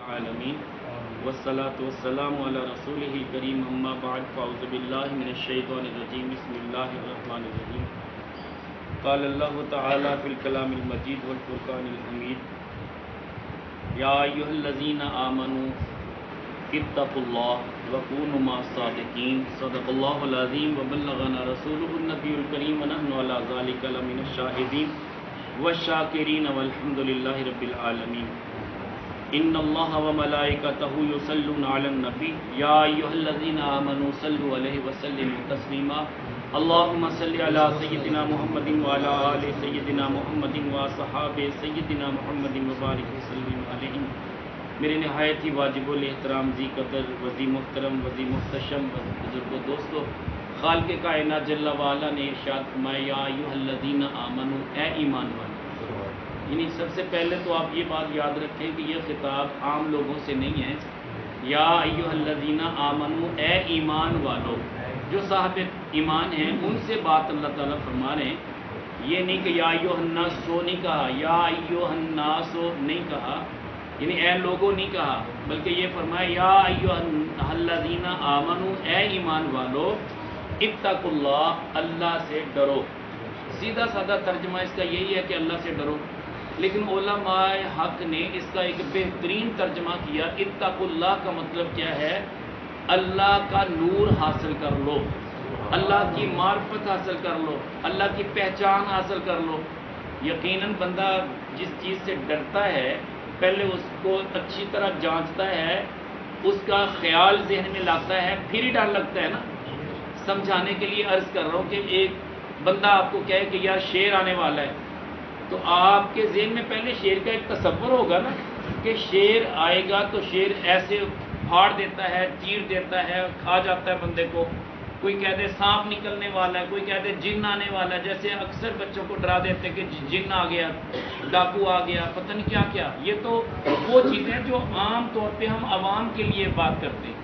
العالمين والصلاة والسلام على رسوله الكريم أما بعد فأعوذ بالله من الشيطان الرجيم بسم الله الرحمن الرحيم قال الله تعالى في الكلام المجيد والفرقان الحميد يا أيها الذين آمنوا اتقوا الله وكونوا مع الصادقين صدق الله العظيم وبلغنا رسوله النبي الكريم ونحن على ذلك لمن الشاهدين والشاكرين والحمد لله رب العالمين ان الله وملائكته يصلون على النبي يا ايها الذين امنوا صلوا عليه وسلموا تسليما اللهم صل على سيدنا محمد وعلى ال سيدنا محمد واصحاب سيدنا محمد وبارك وسلم علیہ. میرے نہایت ہی واجب الاحترام ذی قدر وذی محترم وذی محتشم بزرگ و دوستو، خالق کائنات جل وعلا نے ارشاد فرمایا یا ایھا الذین آمنوا، اے ایمان والو. یعنی سب سے پہلے تو آپ یہ بات یاد رکھیں کہ یہ خطاب عام لوگوں سے نہیں ہے. یا ایھا الذین آمنوا، اے ایمان والو، جو صاحب ایمان ہیں ان سے بات اللہ تعالیٰ فرما رہے ہیں. یہ نہیں کہ یا ایھا الناس نہیں کہا، یا ایھا الناس نہیں کہا، یعنی اے لوگوں نہیں کہا، بلکہ یہ فرمایا یا ایھا الذین آمنوا، اے ایمان والو، اتقوا اللہ، اللہ سے ڈرو. سیدھا سادہ ترجمہ اس کا یہی ہے کہ اللہ سے ڈرو، لیکن علماء حق نے اس کا ایک بہترین ترجمہ کیا. اتقوا اللہ کا مطلب کیا ہے؟ اللہ کا نور حاصل کر لو، اللہ کی معرفت حاصل کر لو، اللہ کی پہچان حاصل کر لو. یقیناً بندہ جس چیز سے ڈرتا ہے پہلے اس کو اچھی طرح جانچتا ہے، اس کا خیال ذہن میں لاتا ہے، پھر ہی ڈر لگتا ہے نا. سمجھانے کے لیے عرض کر رہا ہوں کہ ایک بندہ آپ کو کہے کہ یار شیر آنے والا ہے، تو آپ کے ذہن میں پہلے شیر کا ایک تصور ہوگا نا کہ شیر آئے گا تو شیر ایسے پھاڑ دیتا ہے، چیر دیتا ہے، کھا جاتا ہے بندے کو. کوئی کہتے سانپ نکلنے والا ہے، کوئی کہتے جن آنے والا ہے. جیسے اکثر بچوں کو ڈرا دیتے ہیں کہ جن آ گیا، ڈاکو آ گیا، پتہ نہیں کیا کیا. یہ تو وہ چیزیں جو عام طور پہ ہم عوام کے لیے بات کرتے ہیں،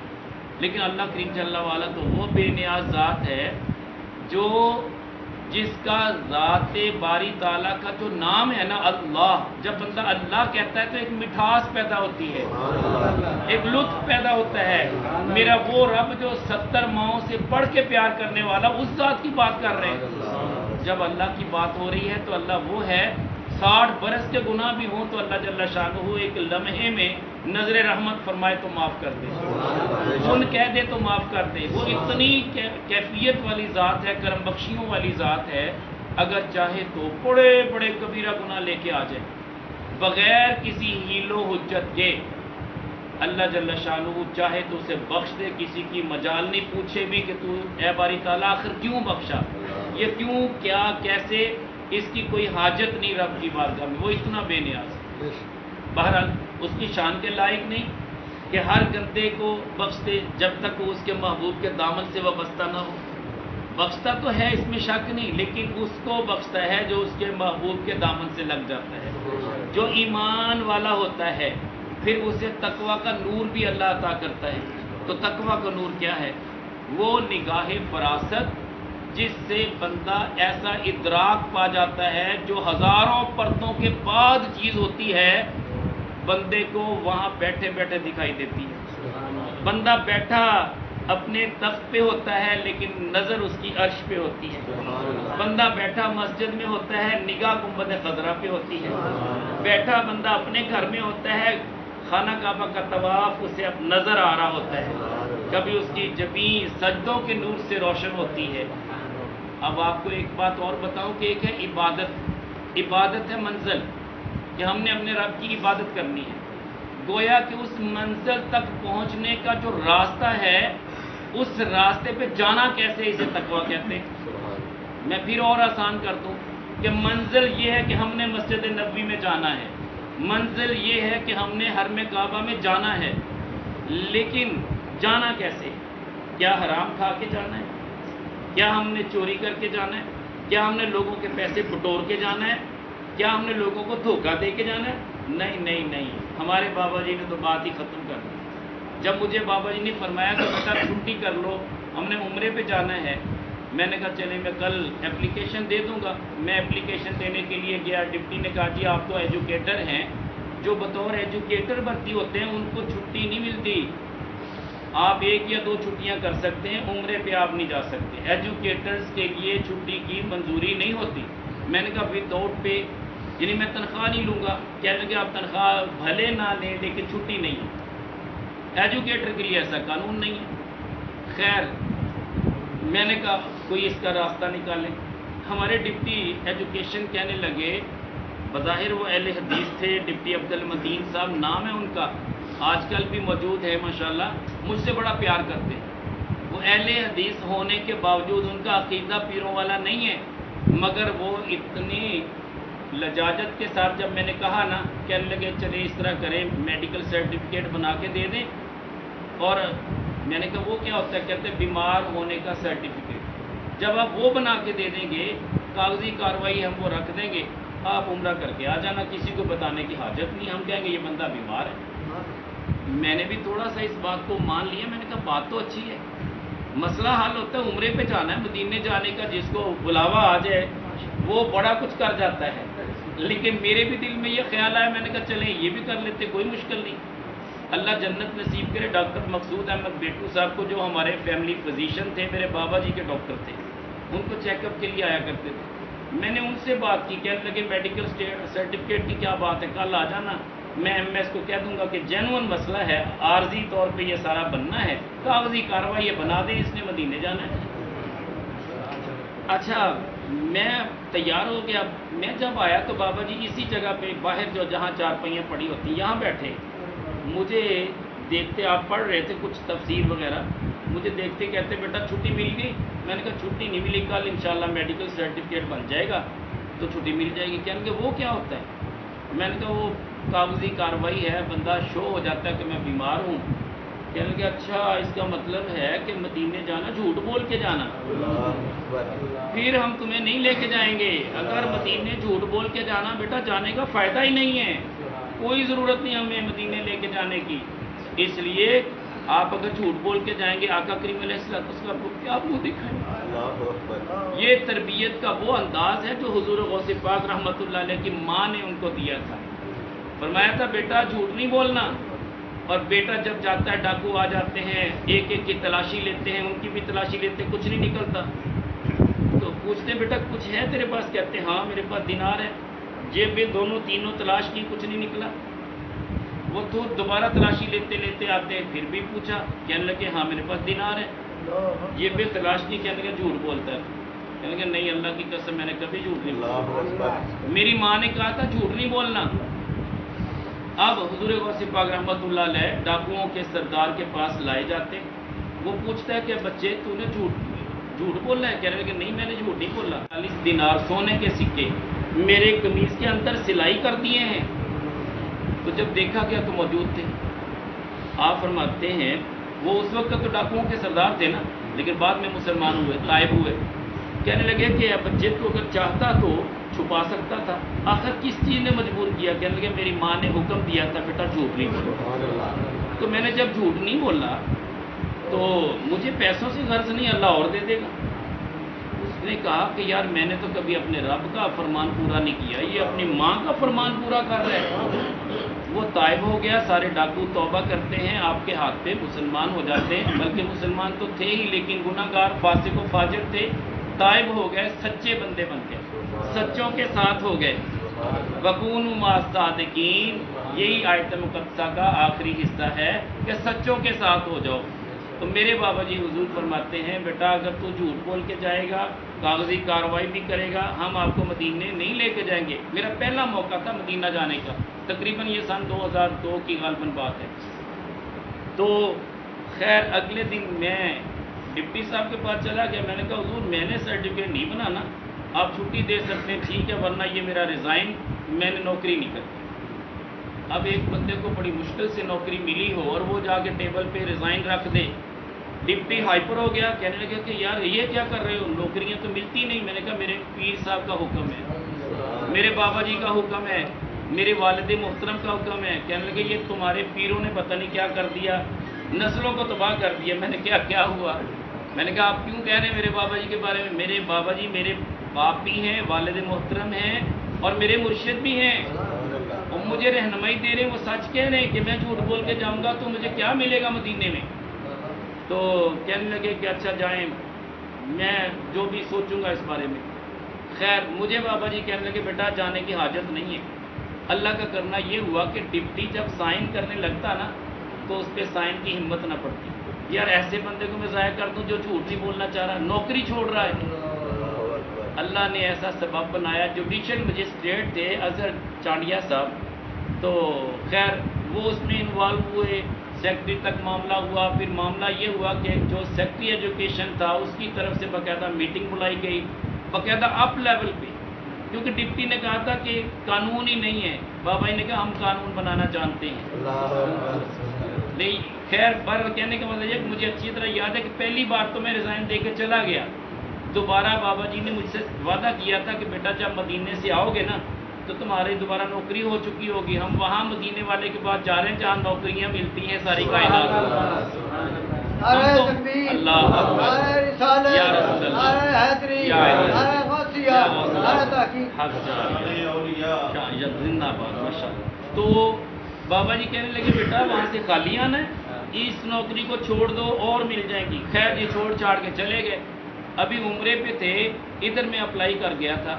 لیکن اللہ کریم جل وعلا تو وہ بے نیاز ذات ہے جو جس کا ذات باری تعالیٰ کا جو نام ہے نا اللہ، جب بندہ اللہ کہتا ہے تو ایک مٹھاس پیدا ہوتی ہے، ایک لطف پیدا ہوتا ہے. میرا وہ رب جو 70 ماؤں سے بڑھ کے پیار کرنے والا، اس ذات کی بات کر رہے ہیں. جب اللہ کی بات ہو رہی ہے تو اللہ وہ ہے. 60 برس کے گناہ بھی ہوں تو اللہ جل شانہ ایک لمحے میں نظر رحمت فرمائے تو معاف کر دے، ان کہہ دے تو معاف کر دے. وہ اتنی کیفیت والی ذات ہے، کرم بخشیوں والی ذات ہے. اگر چاہے تو بڑے بڑے کبیرہ گناہ لے کے آ جائے بغیر کسی حیل و حجت کے، اللہ جل شانہ چاہے تو اسے بخش دے. کسی کی مجال نہیں پوچھے بھی کہ تو اے باری تعالیٰ آخر کیوں بخشا، یہ کیوں، کیا، کیسے، اس کی کوئی حاجت نہیں رب کی بارگاہ میں. وہ اتنا بے نیاز. بہرحال اس کی شان کے لائق نہیں کہ ہر گندے کو بخش دے جب تک وہ اس کے محبوب کے دامن سے وابستہ نہ ہو. بخشتا تو ہے، اس میں شک نہیں، لیکن اس کو بخشتا ہے جو اس کے محبوب کے دامن سے لگ جاتا ہے. جو ایمان والا ہوتا ہے پھر اسے تقوی کا نور بھی اللہ عطا کرتا ہے. تو تقوی کا نور کیا ہے؟ وہ نگاہ فراست جس سے بندہ ایسا ادراک پا جاتا ہے جو ہزاروں پردوں کے بعد چیز ہوتی ہے، بندے کو وہاں بیٹھے بیٹھے دکھائی دیتی ہے. بندہ بیٹھا اپنے تخت پہ ہوتا ہے لیکن نظر اس کی عرش پہ ہوتی ہے. بندہ بیٹھا مسجد میں ہوتا ہے، نگاہ گنبد خضرا پہ ہوتی ہے. بیٹھا بندہ اپنے گھر میں ہوتا ہے، خانہ کعبہ کا طواف اسے اب نظر آ رہا ہوتا ہے. کبھی اس کی جبین سجدوں کے نور سے روشن ہوتی ہے. اب آپ کو ایک بات اور بتاؤں کہ ایک ہے عبادت. عبادت ہے منزل، کہ ہم نے اپنے رب کی عبادت کرنی ہے. گویا کہ اس منزل تک پہنچنے کا جو راستہ ہے، اس راستے پہ جانا کیسے، اسے تقویٰ کہتے ہیں. میں پھر اور آسان کر دوں کہ منزل یہ ہے کہ ہم نے مسجد نبوی میں جانا ہے، منزل یہ ہے کہ ہم نے حرم کعبہ میں جانا ہے. لیکن جانا کیسے؟ کیا حرام کھا کے جانا ہے؟ کیا ہم نے چوری کر کے جانا ہے؟ کیا ہم نے لوگوں کے پیسے بٹور کے جانا ہے؟ کیا ہم نے لوگوں کو دھوکہ دے کے جانا ہے؟ نہیں نہیں نہیں. ہمارے بابا جی نے تو بات ہی ختم کر دی. جب مجھے بابا جی نے فرمایا کہ بیٹا چھٹی کر لو، ہم نے عمرے پہ جانا ہے، میں نے کہا چلیں میں کل اپلیکیشن دے دوں گا. میں اپلیکیشن دینے کے لیے گیا، ڈپٹی نے کہا جی آپ تو ایجوکیٹر ہیں، جو بطور ایجوکیٹر بھرتی ہوتے ہیں ان کو چھٹی نہیں ملتی. آپ 1 یا 2 چھٹیاں کر سکتے ہیں, عمرے پہ آپ نہیں جا سکتے. ایجوکیٹرز کے لیے چھٹی کی منظوری نہیں ہوتی. میں نے کہا ود آؤٹ پے, یعنی میں تنخواہ نہیں لوں گا. کہنے لگے آپ تنخواہ بھلے نہ لیں لیکن چھٹی نہیں ہے. ایجوکیٹر کے لیے ایسا قانون نہیں ہے. خیر میں نے کہا کوئی اس کا راستہ نکالیں. ہمارے ڈپٹی ایجوکیشن کہنے لگے, بظاہر وہ اہل حدیث تھے, ڈپٹی عبد المتین صاحب نام ہے ان کا, آج کل بھی موجود ہے ماشاءاللہ, مجھ سے بڑا پیار کرتے ہیں. وہ اہل حدیث ہونے کے باوجود ان کا عقیدہ پیروں والا نہیں ہے, مگر وہ اتنی لجاجت کے ساتھ جب میں نے کہا نا, کہنے لگے چلے اس طرح کریں میڈیکل سرٹیفکیٹ بنا کے دے دیں. اور میں نے کہا وہ کیا ہوتا ہے؟ کہتے ہیں بیمار ہونے کا سرٹیفکیٹ. جب آپ وہ بنا کے دے دیں گے, کاغذی کارروائی ہم وہ رکھ دیں گے, آپ عمرہ کر کے آ جانا, کسی کو بتانے کی حاجت نہیں. ہم کہیں گے یہ بندہ بیمار ہے. میں نے بھی تھوڑا سا اس بات کو مان لیا. میں نے کہا بات تو اچھی ہے, مسئلہ حل ہوتا ہے. عمرے پہ جانا ہے, مدینے جانے کا جس کو بلاوا آ جائے وہ بڑا کچھ کر جاتا ہے. لیکن میرے بھی دل میں یہ خیال آیا, میں نے کہا چلیں یہ بھی کر لیتے, کوئی مشکل نہیں. اللہ جنت نصیب کرے. ڈاکٹر مقصود احمد بیٹو صاحب کو, جو ہمارے فیملی فزیشین تھے, میرے بابا جی کے ڈاکٹر تھے, ان کو چیک اپ کے لیے آیا کرتے تھے. میں نے ان سے بات کی, کہنے لگے میڈیکل سرٹیفکیٹ کی کیا بات ہے, کل آ جانا, میں ایم ایس کو کہہ دوں گا کہ جینوئن مسئلہ ہے, عارضی طور پہ یہ سارا بننا ہے, کاغذی کارروائی یہ بنا دیں, اس نے مدینے جانا ہے. اچھا میں تیار ہو گیا. میں جب آیا تو بابا جی اسی جگہ پہ باہر جو جہاں 4 پہیاں پڑی ہوتی ہیں یہاں بیٹھے. مجھے دیکھتے, آپ پڑھ رہے تھے کچھ تفسیر وغیرہ, مجھے دیکھتے کہتے بیٹا چھٹی مل گئی. میں نے کہا چھٹی نہیں ملی, کل انشاءاللہ میڈیکل سرٹیفکیٹ بن جائے گا تو چھٹی مل جائے گی. کہنے کہ وہ کیا ہوتا ہے؟ میں نے کہا وہ کاغذی کارروائی ہے, بندہ شو ہو جاتا ہے کہ میں بیمار ہوں. کہنے لگے اچھا اس کا مطلب ہے کہ مدینے جانا جھوٹ بول کے جانا, پھر ہم تمہیں نہیں لے کے جائیں گے. اگر مدینے جھوٹ بول کے جانا بیٹا, جانے کا فائدہ ہی نہیں ہے, کوئی ضرورت نہیں ہمیں مدینے لے کے جانے کی. اس لیے آپ اگر جھوٹ بول کے جائیں گے, آقا کریم علیہ السلام کو کیا منہ دکھائیں گے؟ یہ تربیت کا وہ انداز ہے جو حضور غوث پاک رحمۃ اللہ علیہ کی ماں نے ان کو دیا تھا. فرمایا تھا بیٹا جھوٹ نہیں بولنا. اور بیٹا جب جاتا ہے, ڈاکو آ جاتے ہیں, ایک ایک کی تلاشی لیتے ہیں, ان کی بھی تلاشی لیتے ہیں, کچھ نہیں نکلتا. تو پوچھتے بیٹا کچھ ہے تیرے پاس؟ کہتے ہیں ہاں میرے پاس دینار ہے. جیب میں دونوں تینوں تلاش کی, کچھ نہیں نکلا. وہ تو دوبارہ تلاشی لیتے لیتے آتے ہیں, پھر بھی پوچھا, کہنے لگے ہاں میرے پاس دینار ہے. جیب میں تلاش کی, کہنے لگے جھوٹ بولتا ہے. کہنے لگے نہیں اللہ کی قسم میں نے کبھی جھوٹ نہیں بولا, میری ماں نے کہا تھا جھوٹ نہیں بولنا. اب حضور غوث پاک رحمۃ اللہ علیہ ڈاکوؤں کے سردار کے پاس لائے جاتے. وہ پوچھتا ہے کہ بچے تو نے جھوٹ بولنا ہے؟ کہنے لگے نہیں میں نے جھوٹ نہیں بولا. 40 دینار سونے کے سکے میرے قمیض کے اندر سلائی کر دیے ہیں. تو جب دیکھا گیا تو موجود تھے. آپ فرماتے ہیں وہ اس وقت تو ڈاکوؤں کے سردار تھے نا, لیکن بعد میں مسلمان ہوئے, تائب ہوئے. کہنے لگے کہ بچے تو اگر چاہتا تو چھپا سکتا تھا, آخر کس چیز نے مجبور کیا؟ کہنے لگے میری ماں نے حکم دیا تھا بیٹا جھوٹ نہیں بولا. تو میں نے جب جھوٹ نہیں بولا تو مجھے پیسوں سے غرض نہیں, اللہ اور دے دے گا. اس نے کہا کہ یار میں نے تو کبھی اپنے رب کا فرمان پورا نہیں کیا, یہ اپنی ماں کا فرمان پورا کر رہا ہے. وہ طائب ہو گیا. سارے ڈاکو توبہ کرتے ہیں, آپ کے ہاتھ پہ مسلمان ہو جاتے ہیں, بلکہ مسلمان تو تھے ہی لیکن گناہ گار فاسق و فاجر تھے. طائب ہو گئے, سچے بندے بن گئے, سچوں کے ساتھ ہو گئے. وَكُونُوا مَعَ الصَّادِقِينَ, یہی آیت مقدسہ کا آخری حصہ ہے کہ سچوں کے ساتھ ہو جاؤ. تو میرے بابا جی حضور فرماتے ہیں بیٹا اگر تو جھوٹ بول کے جائے گا, کاغذی کارروائی بھی کرے گا, ہم آپ کو مدینے نہیں لے کے جائیں گے. میرا پہلا موقع تھا مدینہ جانے کا, تقریباً یہ سن 2002 کی غالباً بات ہے. تو خیر اگلے دن میں ڈپٹی صاحب کے پاس چلا گیا. میں نے کہا حضور میں نے سرٹیفکیٹ نہیں بنانا, آپ چھٹی دے سکتے ہیں ٹھیک ہے, ورنہ یہ میرا ریزائن, میں نے نوکری نہیں کرتی. اب ایک بندے کو بڑی مشکل سے نوکری ملی ہو اور وہ جا کے ٹیبل پہ ریزائن رکھ دے. ڈپٹی ہائپر ہو گیا, کہنے لگا کہ یار یہ کیا کر رہے ہو, نوکریاں تو ملتی نہیں. میں نے کہا میرے پیر صاحب کا حکم ہے, میرے بابا جی کا حکم ہے, میرے والد محترم کا حکم ہے. کہنے لگے یہ تمہارے پیروں نے پتہ نہیں کیا کر دیا, نسلوں کو تباہ کر دیا. میں نے کیا ہوا؟ میں نے کہا آپ کیوں کہہ رہے ہیں میرے بابا جی کے بارے میں؟ میرے بابا جی میرے باپ بھی ہیں, والد محترم ہیں, اور میرے مرشد بھی ہیں. اور مجھے رہنمائی دے رہے ہیں، وہ سچ کہہ رہے ہیں کہ میں جھوٹ بول کے جاؤں گا تو مجھے کیا ملے گا مدینے میں. تو کہنے لگے کہ اچھا جائیں، میں جو بھی سوچوں گا اس بارے میں. خیر مجھے بابا جی کہنے لگے بیٹا جانے کی حاجت نہیں ہے. اللہ کا کرنا یہ ہوا کہ ڈپٹی جب سائن کرنے لگتا نا تو اس پہ سائن کی ہمت نہ پڑتی. یار ایسے بندے کو میں ضائع کر دوں جو جھوٹ نہیں بولنا چاہ رہا، نوکری چھوڑ رہا ہے. اللہ نے ایسا سبب بنایا. جوڈیشل مجسٹریٹ تھے اظہر چانڈیا صاحب، تو خیر وہ اس میں انوالو ہوئے، سیکٹری تک معاملہ ہوا. پھر معاملہ یہ ہوا کہ جو سیکٹری ایجوکیشن تھا اس کی طرف سے باقاعدہ میٹنگ بلائی گئی، باقاعدہ اپ لیول پہ، کیونکہ ڈپٹی نے کہا تھا کہ قانون ہی نہیں ہے. بابا جی نے کہا ہم قانون بنانا جانتے ہیں. نہیں خیر پر کہنے کا مطلب یہ کہ مجھے اچھی طرح یاد ہے کہ پہلی بار تو میں ریزائن دے کے چلا گیا. دوبارہ بابا جی نے مجھ سے وعدہ کیا تھا کہ بیٹا جب مدینے سے آؤ گے نا تو تمہاری دوبارہ نوکری ہو چکی ہوگی. ہم وہاں مدینے والے کے بعد جا رہے ہیں جہاں نوکریاں ملتی ہیں ساری کائنات کو. اللہ اکبر یا رسول زندہ باد ماشاء اللہ. تو بابا جی کہنے لگے بیٹا وہاں سے خالی آنا ہے، اس نوکری کو چھوڑ دو اور مل جائے گی. خیر یہ چھوڑ چھاڑ کے چلے گئے. ابھی عمرے پہ تھے، ادھر میں اپلائی کر گیا تھا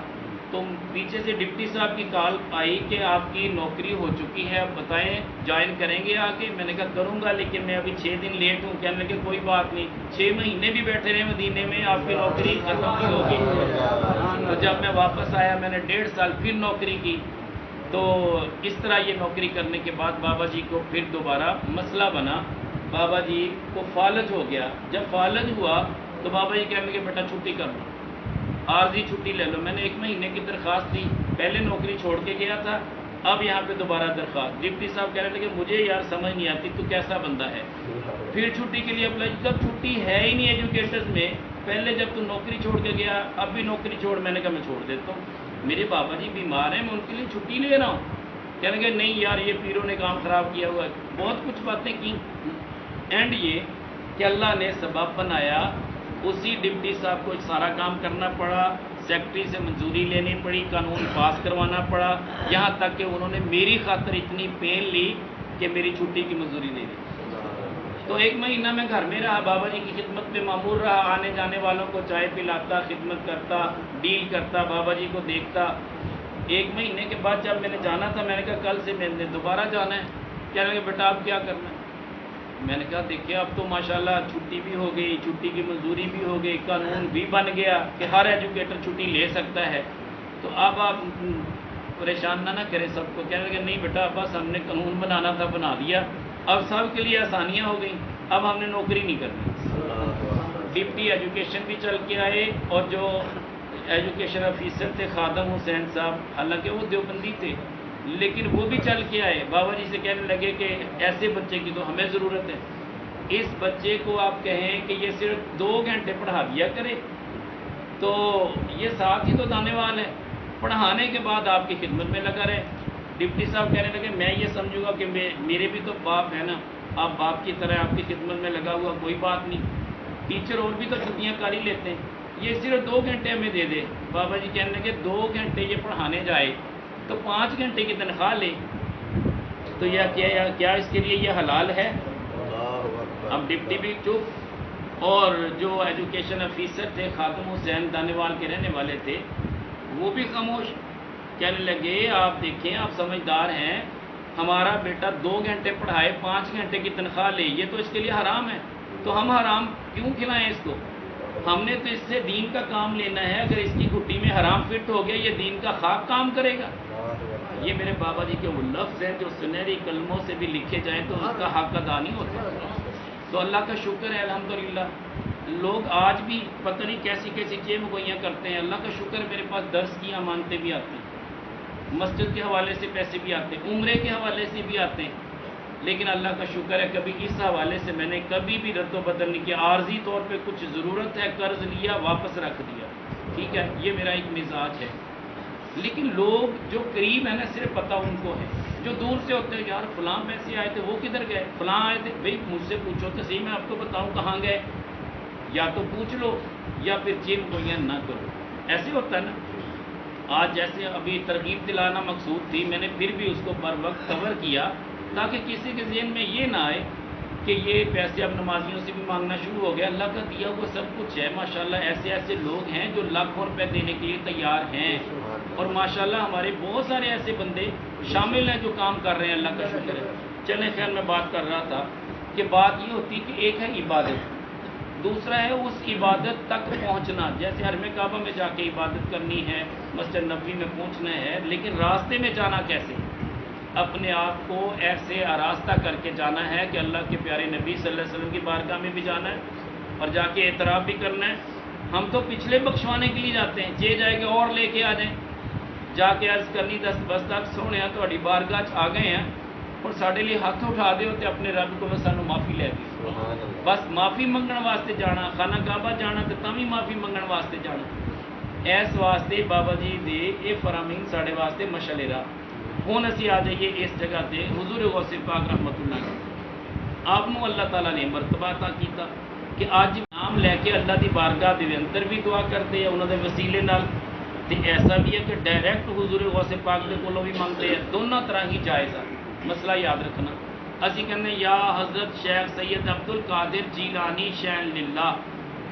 تو پیچھے سے ڈپٹی صاحب کی کال آئی کہ آپ کی نوکری ہو چکی ہے، اب بتائیں جوائن کریں گے آ کے. میں نے کہا کروں گا لیکن میں ابھی 6 دن لیٹ ہوں. کہنے لگے کوئی بات نہیں، 6 مہینے بھی بیٹھے رہے مدینے میں آپ کی نوکری ختم نہیں ہوگی. تو جب میں واپس آیا میں نے 1.5 سال پھر نوکری کی. تو اس طرح یہ نوکری کرنے کے بعد بابا جی کو پھر دوبارہ مسئلہ بنا. بابا جی کو فالج ہو گیا. جب فالج ہوا تو بابا جی کہنے لگے بیٹا چھٹی کر لو، عارضی چھٹی لے لو. میں نے 1 مہینے کی درخواست دی، پہلے نوکری چھوڑ کے گیا تھا، اب یہاں پہ دوبارہ درخواست. ڈپٹی صاحب کہنے لگے مجھے یار سمجھ نہیں آتی تو کیسا بندہ ہے. پھر چھٹی کے لیے اپلائی، جب چھٹی ہے ہی نہیں ایجوکیٹرز میں، پہلے جب تو نوکری چھوڑ کے گیا اب بھی نوکری چھوڑ. میں نے کہا میں چھوڑ دیتا ہوں، میرے بابا جی بیمار ہیں، میں ان کے لیے چھٹی لے رہا ہوں. کہنے لگے نہیں یار یہ پیروں نے کام خراب کیا ہوا ہے. بہت کچھ باتیں کی. اینڈ یہ کہ اللہ نے سبب بنایا، اسی ڈپٹی صاحب کو سارا کام کرنا پڑا، سیکٹری سے منظوری لینی پڑی، قانون پاس کروانا پڑا، یہاں تک کہ انہوں نے میری خاطر اتنی پین لی کہ میری چھٹی کی منظوری نہیں دی. تو 1 مہینہ میں گھر میں رہا، بابا جی کی خدمت میں معمور رہا، آنے جانے والوں کو چائے پلاتا، خدمت کرتا، ڈیل کرتا، بابا جی کو دیکھتا. 1 مہینے کے بعد جب میں نے جانا تھا میں نے کہا کل سے میں نے دوبارہ جانا ہے. کہنے لگے بیٹا اب کیا کرنا ہے. میں نے کہا دیکھیے اب تو ماشاءاللہ چھٹی بھی ہو گئی، چھٹی کی منظوری بھی ہو گئی، قانون بھی بن گیا کہ ہر ایجوکیٹر چھٹی لے سکتا ہے. تو اب آپ پریشان نہ کریں سب کو. کہنے لگے نہیں بیٹا بس ہم نے قانون بنانا تھا بنا دیا، اب سب کے لیے آسانیاں ہو گئیں، اب ہم نے نوکری نہیں کرنی. ڈپٹی ایجوکیشن بھی چل کے آئے اور جو ایجوکیشن آفیسر تھے خادم حسین صاحب، حالانکہ وہ دیوبندی تھے لیکن وہ بھی چل کے آئے. بابا جی سے کہنے لگے کہ ایسے بچے کی تو ہمیں ضرورت ہے، اس بچے کو آپ کہیں کہ یہ صرف 2 گھنٹے پڑھا دیا کرے تو یہ ساتھ ہی تو دانے وال ہے، پڑھانے کے بعد آپ کی خدمت میں لگا رہے. ڈپٹی صاحب کہنے لگے میں یہ سمجھوں گا کہ میرے بھی تو باپ ہے نا، آپ باپ کی طرح آپ کی خدمت میں لگا ہوا، کوئی بات نہیں، ٹیچر اور بھی تو چھٹیاں کر ہی لیتے ہیں، یہ صرف 2 گھنٹے ہمیں دے دے. بابا جی کہنے لگے 2 گھنٹے یہ پڑھانے جائے تو 5 گھنٹے کی تنخواہ لے تو کیا اس کے لیے یہ حلال ہے. اب ڈپٹی بھی چپ، اور جو ایجوکیشن آفیسر تھے خاتم حسین دانیوال کے رہنے والے تھے وہ بھی خاموش. کہنے لگے آپ دیکھیں آپ سمجھدار ہیں، ہمارا بیٹا 2 گھنٹے پڑھائے 5 گھنٹے کی تنخواہ لے، یہ تو اس کے لیے حرام ہے، تو ہم حرام کیوں کھلائیں اس کو. ہم نے تو اس سے دین کا کام لینا ہے، اگر اس کی گھٹی میں حرام فٹ ہو گیا یہ دین کا خاک کام کرے گا. یہ میرے بابا جی کے وہ لفظ ہیں جو سنہری کلموں سے بھی لکھے جائیں تو اس کا حق ادا نہیں ہوتا. تو اللہ کا شکر ہے الحمدللہ، لوگ آج بھی پتہ نہیں کیسی کیسی چیزیں گوئیاں کرتے ہیں. اللہ کا شکر ہے میرے پاس درس کی امانتیں بھی آتی ہیں، مسجد کے حوالے سے پیسے بھی آتے ہیں، عمرے کے حوالے سے بھی آتے ہیں، لیکن اللہ کا شکر ہے کبھی اس حوالے سے میں نے کبھی بھی رد و بدل نہیں کیا. عارضی طور پہ کچھ ضرورت ہے قرض لیا واپس رکھ دیا، ٹھیک ہے، یہ میرا ایک مزاج ہے. لیکن لوگ جو قریب ہیں نا صرف پتہ ان کو ہے، جو دور سے ہوتے ہیں یار فلاں پیسے آئے تھے وہ کدھر گئے، فلاں آئے تھے، بھائی مجھ سے پوچھو تو صحیح میں آپ کو بتاؤں کہاں گئے، یا تو پوچھ لو یا پھر چین گوئیاں نہ کرو. ایسے ہوتا ہے نا. آج جیسے ابھی ترغیب دلانا مقصود تھی، میں نے پھر بھی اس کو بر وقت کور کیا تاکہ کسی کے ذہن میں یہ نہ آئے کہ یہ پیسے اب نمازیوں سے بھی مانگنا شروع ہو گیا۔ اللہ کا دیا ہوا سب کچھ ہے، ماشاءاللہ ایسے ایسے لوگ ہیں جو لاکھوں روپے دینے کے لیے تیار ہیں، اور ماشاءاللہ ہمارے بہت سارے ایسے بندے شامل ہیں جو کام کر رہے ہیں، اللہ کا شکر ہے۔ چلیں خیر، میں بات کر رہا تھا کہ بات یہ ہوتی کہ ایک ہے عبادت، دوسرا ہے اس عبادت تک پہنچنا، جیسے حرم کعبہ میں جا کے عبادت کرنی ہے، مسجد نبوی میں پہنچنا ہے، لیکن راستے میں جانا کیسے؟ اپنے آپ کو ایسے آراستہ کر کے جانا ہے کہ اللہ کے پیارے نبی صلی اللہ علیہ وسلم کی بارگاہ میں بھی جانا ہے اور جا کے اعتراف بھی کرنا ہے۔ ہم تو پچھلے بخشوانے کے لیے جاتے ہیں، جے جائے کہ اور لے کے آ جائیں، جا کے عرض کرنی دست بستک سونے تھوڑی بارگاہ آ گئے ہیں اور سارے لیے ہاتھ اٹھا دے ہوتے اپنے رب کو سانو معافی لے دی، بس معافی منگن واسطے جانا، خانہ کعبہ جانا تو تاں بھی معافی منگن واسطے جانا۔ اس واسطے بابا جی دے یہ فرامین سارے واسطے مشعل راہ۔ ہوں اسی آ جائیے اس جگہ تے حضور غوث پاک رحمت اللہ علیہ، آپ نو اللہ تعالیٰ نے مرتبہ عطا کیتا کہ آج نام لے کے اللہ دی بارگاہ دے اندر بھی دعا کرتے ہیں انہوں دے وسیلے نال، تے ایسا بھی ہے کہ ڈائریکٹ حضور غوث پاک دے کولوں بھی منگتے ہیں، دونوں طرح ہی جائز ہے۔ مسئلہ یاد رکھنا، اسی کہنے یا حضرت شیخ سید عبد القادر جیلانی شین للہ،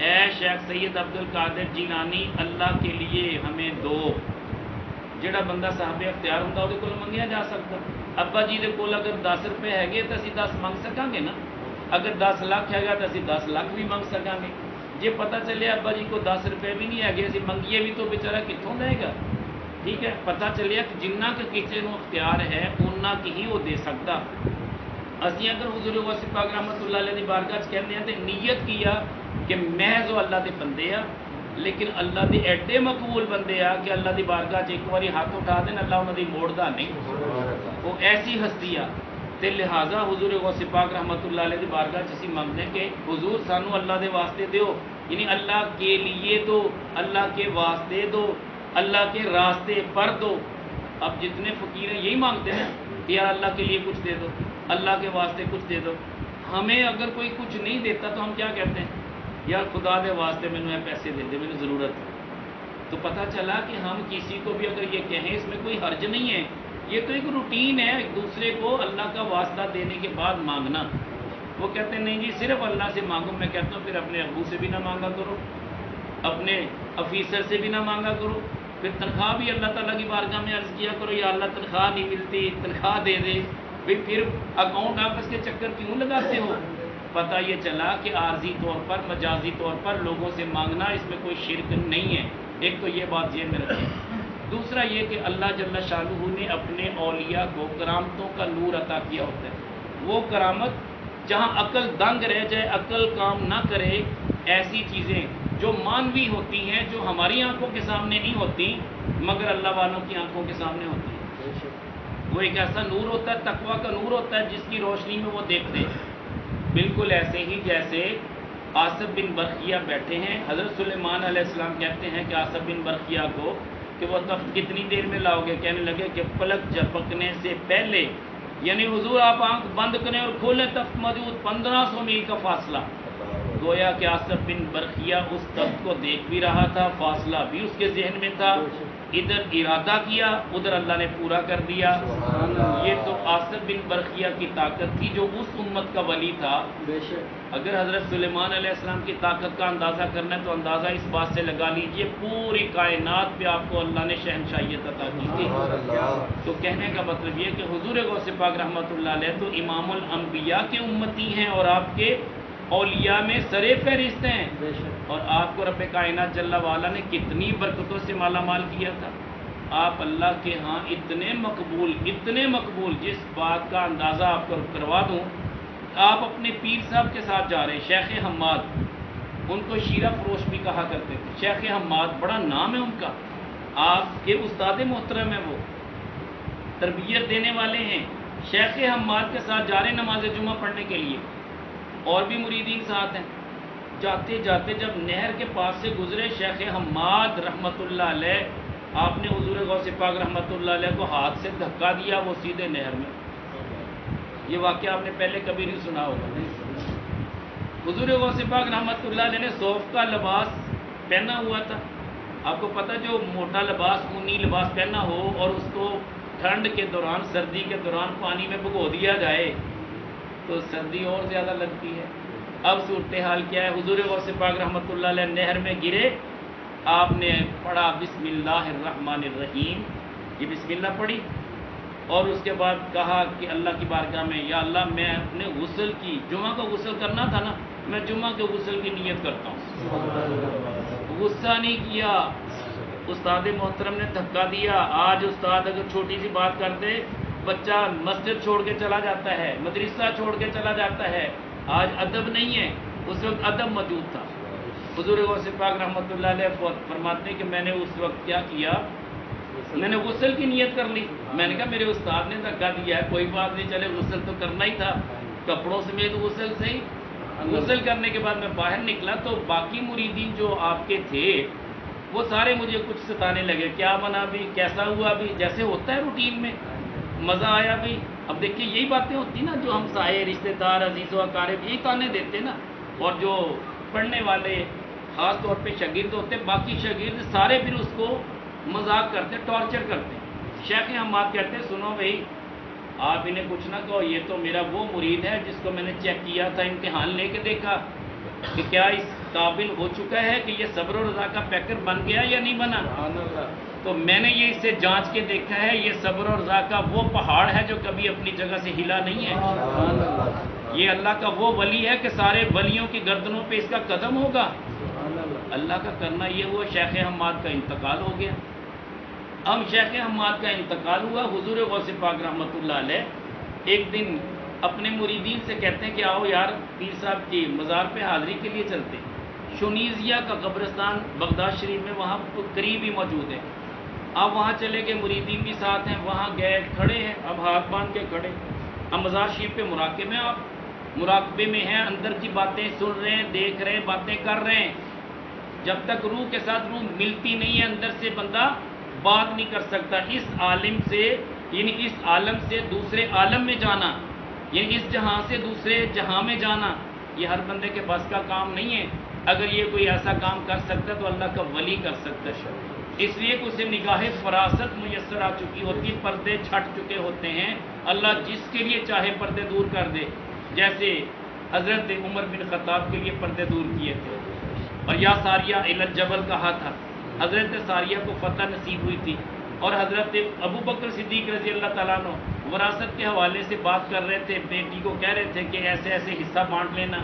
اے شیخ سید عبد القادر جیلانی اللہ کے لیے ہمیں دو۔ جڑا بندہ صاحب اختیار ہوتا وہ کو منگیا جا سکتا۔ ابا جی دے کول اگر 10 روپے ہے تو اسی 10 منگ سکاں گے نا، اگر 10 لاکھ ہے گا تو اسی 10 لاکھ بھی منگ سکاں گے۔ جی پتہ چلے ابا جی کو 10 روپے بھی نہیں ہے اسی منگیے بھی تو بیچارہ کتوں دے گا؟ ٹھیک ہے، پتہ چلے کہ جنہ کہ کسی کو اختیار ہے اُنہ کی ہی وہ دے سکتا۔ اسی اگر حضور غوث پاک رحمت اللہ علیہ دی بارگاہ کہنے ہیں تو نیت کیا کہ محض وہ اللہ دے بندے آ، لیکن اللہ دے ایڈے مقبول بندے آ کہ اللہ دی بارگاہ ایک باری ہاتھ اٹھا دین اللہ انہوں دی موڑدا نہیں، وہ ایسی ہستی آ تے لہٰذا حضور غوث پاک رحمت اللہ علیہ دی بارگاہ اسی منگنے کہ حضور سانو اللہ دے واسطے دیو، یعنی اللہ کے لیے دو، اللہ کے واسطے دو، اللہ کے راستے پر دو۔ اب جتنے فقیر ہیں یہی مانگتے ہیں کہ یار اللہ کے لیے کچھ دے دو، اللہ کے واسطے کچھ دے دو۔ ہمیں اگر کوئی کچھ نہیں دیتا تو ہم کیا کہتے ہیں؟ یار خدا دے واسطے میں نے پیسے دے دے، مجھے ضرورت ہے۔ تو پتہ چلا کہ ہم کسی کو بھی اگر یہ کہیں اس میں کوئی حرج نہیں ہے، یہ تو ایک روٹین ہے ایک دوسرے کو اللہ کا واسطہ دینے کے بعد مانگنا۔ وہ کہتے ہیں نہیں جی صرف اللہ سے مانگو، میں کہتا ہوں پھر اپنے ابو سے بھی نہ مانگا کرو، اپنے آفیسر سے بھی نہ مانگا کرو، پھر تنخواہ بھی اللہ تعالیٰ کی بارگاہ میں عرض کیا کرو یا اللہ تنخواہ نہیں ملتی تنخواہ دے دے، پھر اکاؤنٹ آپس کے چکر کیوں لگاتے ہو؟ پتہ یہ چلا کہ عارضی طور پر مجازی طور پر لوگوں سے مانگنا اس میں کوئی شرک نہیں ہے۔ ایک تو یہ بات ذہن میں رکھیں، دوسرا یہ کہ اللہ جل شانہ نے اپنے اولیاء کو کرامتوں کا نور عطا کیا ہوتا ہے۔ وہ کرامت جہاں عقل دنگ رہ جائے، عقل کام نہ کرے، ایسی چیزیں جو مانوی ہوتی ہیں جو ہماری آنکھوں کے سامنے نہیں ہوتی مگر اللہ والوں کی آنکھوں کے سامنے ہوتی ہیں، وہ ایک ایسا نور ہوتا ہے، تقویٰ کا نور ہوتا ہے جس کی روشنی میں وہ دیکھتے ہیں۔ بالکل ایسے ہی جیسے آصف بن برقیہ بیٹھے ہیں، حضرت سلیمان علیہ السلام کہتے ہیں کہ آصف بن برقیہ کو کہ وہ تخت کتنی دیر میں لاؤ گے؟ کہنے لگے کہ پلک جھپکنے سے پہلے، یعنی حضور آپ آنکھ بند کریں اور کھولیں تخت موجود، 1500 میل کا فاصلہ۔ گویا کہ آصف بن برقیہ اس تخت کو دیکھ بھی رہا تھا، فاصلہ بھی اس کے ذہن میں تھا، ادھر ارادہ کیا ادھر اللہ نے پورا کر دیا۔ یہ تو آصف بن برقیہ کی طاقت تھی جو اس امت کا ولی تھا۔ اگر حضرت سلیمان علیہ السلام کی طاقت کا اندازہ کرنا ہے تو اندازہ اس بات سے لگا لیجئے پوری کائنات پہ آپ کو اللہ نے شہنشاہیت عطا کی تھی۔ تو کہنے کا مطلب یہ کہ حضور غوث پاک رحمۃ اللہ علیہ تو امام الانبیاء کے امتی ہیں اور آپ کے اولیاء میں سرے فہرست ہیں، اور آپ کو رب کائنات جل وعلا نے کتنی برکتوں سے مالا مال کیا تھا۔ آپ اللہ کے ہاں اتنے مقبول جس بات کا اندازہ آپ کو کروا دوں، آپ اپنے پیر صاحب کے ساتھ جا رہے ہیں، شیخ حماد، ان کو شیرہ فروش بھی کہا کرتے تھے، شیخ حماد بڑا نام ہے ان کا، آپ کے استاد محترم ہیں، وہ تربیت دینے والے ہیں۔ شیخ حماد کے ساتھ جا رہے ہیں نماز جمعہ پڑھنے کے لیے، اور بھی مریدین ساتھ ہیں۔ جاتے جاتے جب نہر کے پاس سے گزرے شیخ حماد رحمۃ اللہ علیہ، آپ نے حضور غوث پاک رحمۃ اللہ علیہ کو ہاتھ سے دھکا دیا، وہ سیدھے نہر میں۔ یہ واقعہ آپ نے پہلے کبھی نہیں سنا ہوگا۔ حضور غوث پاک رحمۃ اللہ علیہ نے صوف کا لباس پہنا ہوا تھا، آپ کو پتہ جو موٹا لباس اونی لباس پہنا ہو اور اس کو ٹھنڈ کے دوران سردی کے دوران پانی میں بھگو دیا جائے تو سردی اور زیادہ لگتی ہے۔ اب صورتحال کیا ہے؟ حضور غوث پاک رحمۃ اللہ علیہ نہر میں گرے، آپ نے پڑھا بسم اللہ الرحمن الرحیم، یہ بسم اللہ پڑھی، اور اس کے بعد کہا کہ اللہ کی بارگاہ میں یا اللہ میں اپنے غسل کی، جمعہ کا غسل کرنا تھا نا، میں جمعہ کے غسل کی نیت کرتا ہوں۔ غصہ نہیں کیا، استاد محترم نے دھکا دیا۔ آج استاد اگر چھوٹی سی بات کر دے، بچہ مسجد چھوڑ کے چلا جاتا ہے، مدرسہ چھوڑ کے چلا جاتا ہے۔ آج ادب نہیں ہے، اس وقت ادب موجود تھا۔ حضور غوث پاک رحمۃ اللہ علیہ فرماتے ہیں کہ میں نے اس وقت کیا کیا، میں نے غسل کی نیت کر لی۔ میں نے کہا میرے استاد نے دھکا دیا ہے، کوئی بات نہیں، چلے غسل تو کرنا ہی تھا، کپڑوں سمیت غسل صحیح۔ غسل کرنے کے بعد میں باہر نکلا تو باقی مریدین جو آپ کے تھے وہ سارے مجھے کچھ ستانے لگے، کیا بنا بھی، کیسا ہوا بھی، جیسے ہوتا ہے روٹین میں، مزہ آیا بھی۔ اب دیکھیے یہی باتیں ہوتی نا، جو ہم سائے رشتہ دار عزیز و اقارب یہی تانے دیتے نا، اور جو پڑھنے والے خاص طور پہ شاگرد ہوتے، باقی شاگرد سارے پھر اس کو مذاق کرتے، ٹارچر کرتے۔ شیخ حماد کہتے سنو بھائی، آپ انہیں کچھ نہ کہو، یہ تو میرا وہ مرید ہے جس کو میں نے چیک کیا تھا، امتحان لے کے دیکھا کہ کیا اس قابل ہو چکا ہے کہ یہ صبر و رضا کا پیکر بن گیا یا نہیں بنا۔ تو میں نے یہ اس سے جانچ کے دیکھا ہے، یہ صبر و رضا کا وہ پہاڑ ہے جو کبھی اپنی جگہ سے ہلا نہیں ہے۔ یہ اللہ کا وہ ولی ہے کہ سارے ولیوں کی گردنوں پہ اس کا قدم ہوگا۔ اللہ کا کرنا یہ ہوا، شیخ حماد کا انتقال ہو گیا۔ اب شیخ حماد کا انتقال ہوا، حضور غوث پاک رحمۃ اللہ علیہ ایک دن اپنے مریدین سے کہتے ہیں کہ آؤ یار پیر صاحب کی مزار پہ حاضری کے لیے چلتے ہیں۔ شنیزیہ کا قبرستان بغداد شریف میں وہاں قریب ہی موجود ہے۔ اب وہاں چلے گئے، مریدین بھی ساتھ ہیں، وہاں گئے، کھڑے ہیں، اب ہاتھ باندھ کے کھڑے۔ اب مزار شریف پہ مراقبے میں، آپ مراقبے میں ہیں، اندر کی باتیں سن رہے ہیں، دیکھ رہے ہیں، باتیں کر رہے ہیں۔ جب تک روح کے ساتھ روح ملتی نہیں ہے اندر سے بندہ بات نہیں کر سکتا۔ اس عالم سے یعنی اس عالم سے دوسرے عالم میں جانا، یعنی اس جہاں سے دوسرے جہاں میں جانا، یہ ہر بندے کے بس کا کام نہیں ہے۔ اگر یہ کوئی ایسا کام کر سکتا تو اللہ کا ولی کر سکتا ہے، اس لیے کہ اسے نگاہ فراست میسر آ چکی ہوتی، پردے چھٹ چکے ہوتے ہیں۔ اللہ جس کے لیے چاہے پردے دور کر دے، جیسے حضرت عمر بن خطاب کے لیے پردے دور کیے تھے، اور یا ساریہ الی الجبل کہا تھا، حضرت ساریہ کو فتح نصیب ہوئی تھی، اور حضرت ابو بکر صدیق رضی اللہ تعالیٰ عنہ وراثت کے حوالے سے بات کر رہے تھے، بیٹی کو کہہ رہے تھے کہ ایسے ایسے حصہ بانٹ لینا۔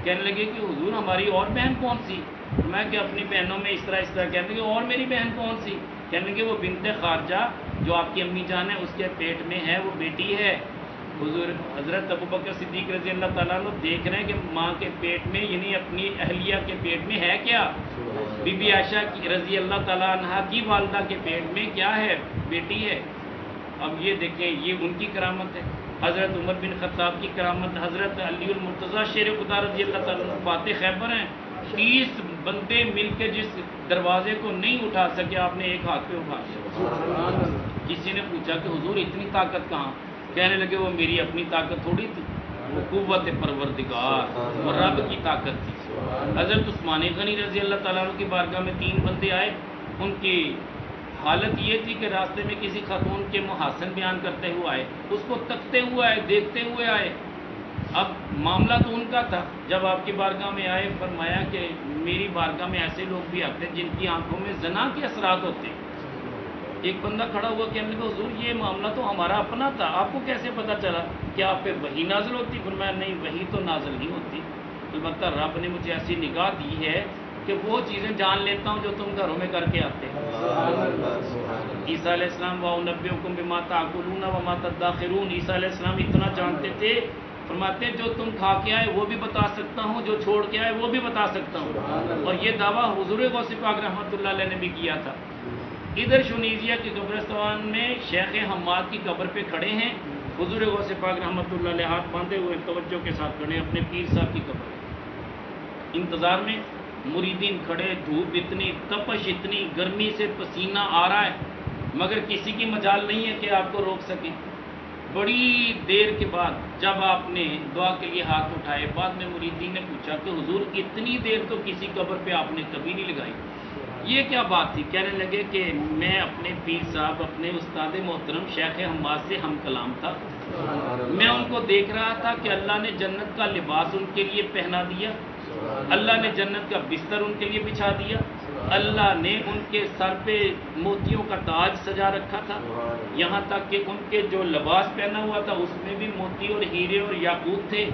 کہنے لگے کہ حضور ہماری اور بہن کون سی؟ میں کہ اپنی بہنوں میں اس طرح کہنے لگے، اور میری بہن کون سی؟ کہنے لگے وہ بنت خارجہ جو آپ کی امی جان ہے اس کے پیٹ میں ہے، وہ بیٹی ہے۔ حضور حضرت ابو بکر صدیق رضی اللہ تعالیٰ عنہ دیکھ رہے ہیں کہ ماں کے پیٹ میں یعنی اپنی اہلیہ کے پیٹ میں ہے کیا؟ بی بی عائشہ کی رضی اللہ تعالیٰ عنہ کی والدہ کے پیٹ میں کیا ہے؟ بیٹی ہے۔ اب یہ دیکھیں، یہ ان کی کرامت ہے، حضرت عمر بن خطاب کی کرامت، حضرت علی المرتضیٰ شیر خدا رضی اللہ تعالیٰ عنہ فاتح خیبر ہیں۔ 30 بندے مل کے جس دروازے کو نہیں اٹھا سکے، آپ نے ایک ہاتھ پہ اٹھا لیا۔ کسی نے پوچھا کہ حضور اتنی طاقت کہاں؟ کہنے لگے وہ میری اپنی طاقت تھوڑی تھی، وہ قوت پروردگار، وہ رب کی طاقت تھی۔ حضرت عثمان غنی رضی اللہ تعالیٰ عنہ کی بارگاہ میں 3 بندے آئے، ان کی حالت یہ تھی کہ راستے میں کسی خاتون کے محاسن بیان کرتے ہوئے آئے، اس کو تکتے ہوئے آئے، دیکھتے ہوئے آئے۔ اب معاملہ تو ان کا تھا، جب آپ کی بارگاہ میں آئے فرمایا کہ میری بارگاہ میں ایسے لوگ بھی آتے ہیں جن کی آنکھوں میں زنا کے اثرات ہوتے ہیں۔ ایک بندہ کھڑا ہوا کہ ہم نے کہا حضور یہ معاملہ تو ہمارا اپنا تھا، آپ کو کیسے پتہ چلا؟ کیا آپ پہ وحی نازل ہوتی؟ فرمایا نہیں، وحی تو نازل نہیں ہوتی، البتہ رب نے مجھے ایسی نگاہ دی ہے کہ وہ چیزیں جان لیتا ہوں جو تم گھروں میں کر کے آتے ہیں۔ عیسیٰ علیہ السلام وَأُنَبِّئُكُم بِمَا تَأْكُلُونَ وَمَا تَدَّخِرُونَ، عیسیٰ علیہ السلام اتنا جانتے تھے، فرماتے جو تم کھا کے آئے وہ بھی بتا سکتا ہوں، جو چھوڑ کے آئے وہ بھی بتا سکتا ہوں۔ اور یہ دعویٰ حضور غوث پاک رحمۃ اللہ علیہ نے بھی کیا تھا۔ ادھر شنیزیہ کے قبرستان میں شیخ حماد کی قبر پہ کھڑے ہیں، حضور غوث پاک رحمۃ اللہ علیہ ہاتھ باندھے ہوئے توجہ کے ساتھ کھڑے اپنے پیر صاحب کی قبر پہ، انتظار میں مریدین کھڑے، دھوپ اتنی، تپش اتنی، گرمی سے پسینہ آ رہا ہے، مگر کسی کی مجال نہیں ہے کہ آپ کو روک سکیں۔ بڑی دیر کے بعد جب آپ نے دعا کے لیے ہاتھ اٹھائے، بعد میں مریدین نے پوچھا کہ حضور اتنی دیر تو کسی قبر پہ آپ نے کبھی نہیں لگائی، یہ کیا بات تھی؟ کہنے لگے کہ میں اپنے پیر صاحب اپنے استاد محترم شیخ حماد سے ہم کلام تھا، میں ان کو دیکھ رہا تھا کہ اللہ نے جنت کا لباس ان کے لیے پہنا دیا، اللہ نے جنت کا بستر ان کے لیے بچھا دیا، اللہ نے ان کے سر پہ موتیوں کا تاج سجا رکھا تھا، یہاں تک کہ ان کے جو لباس پہنا ہوا تھا اس میں بھی موتی اور ہیرے اور یاقوت تھے۔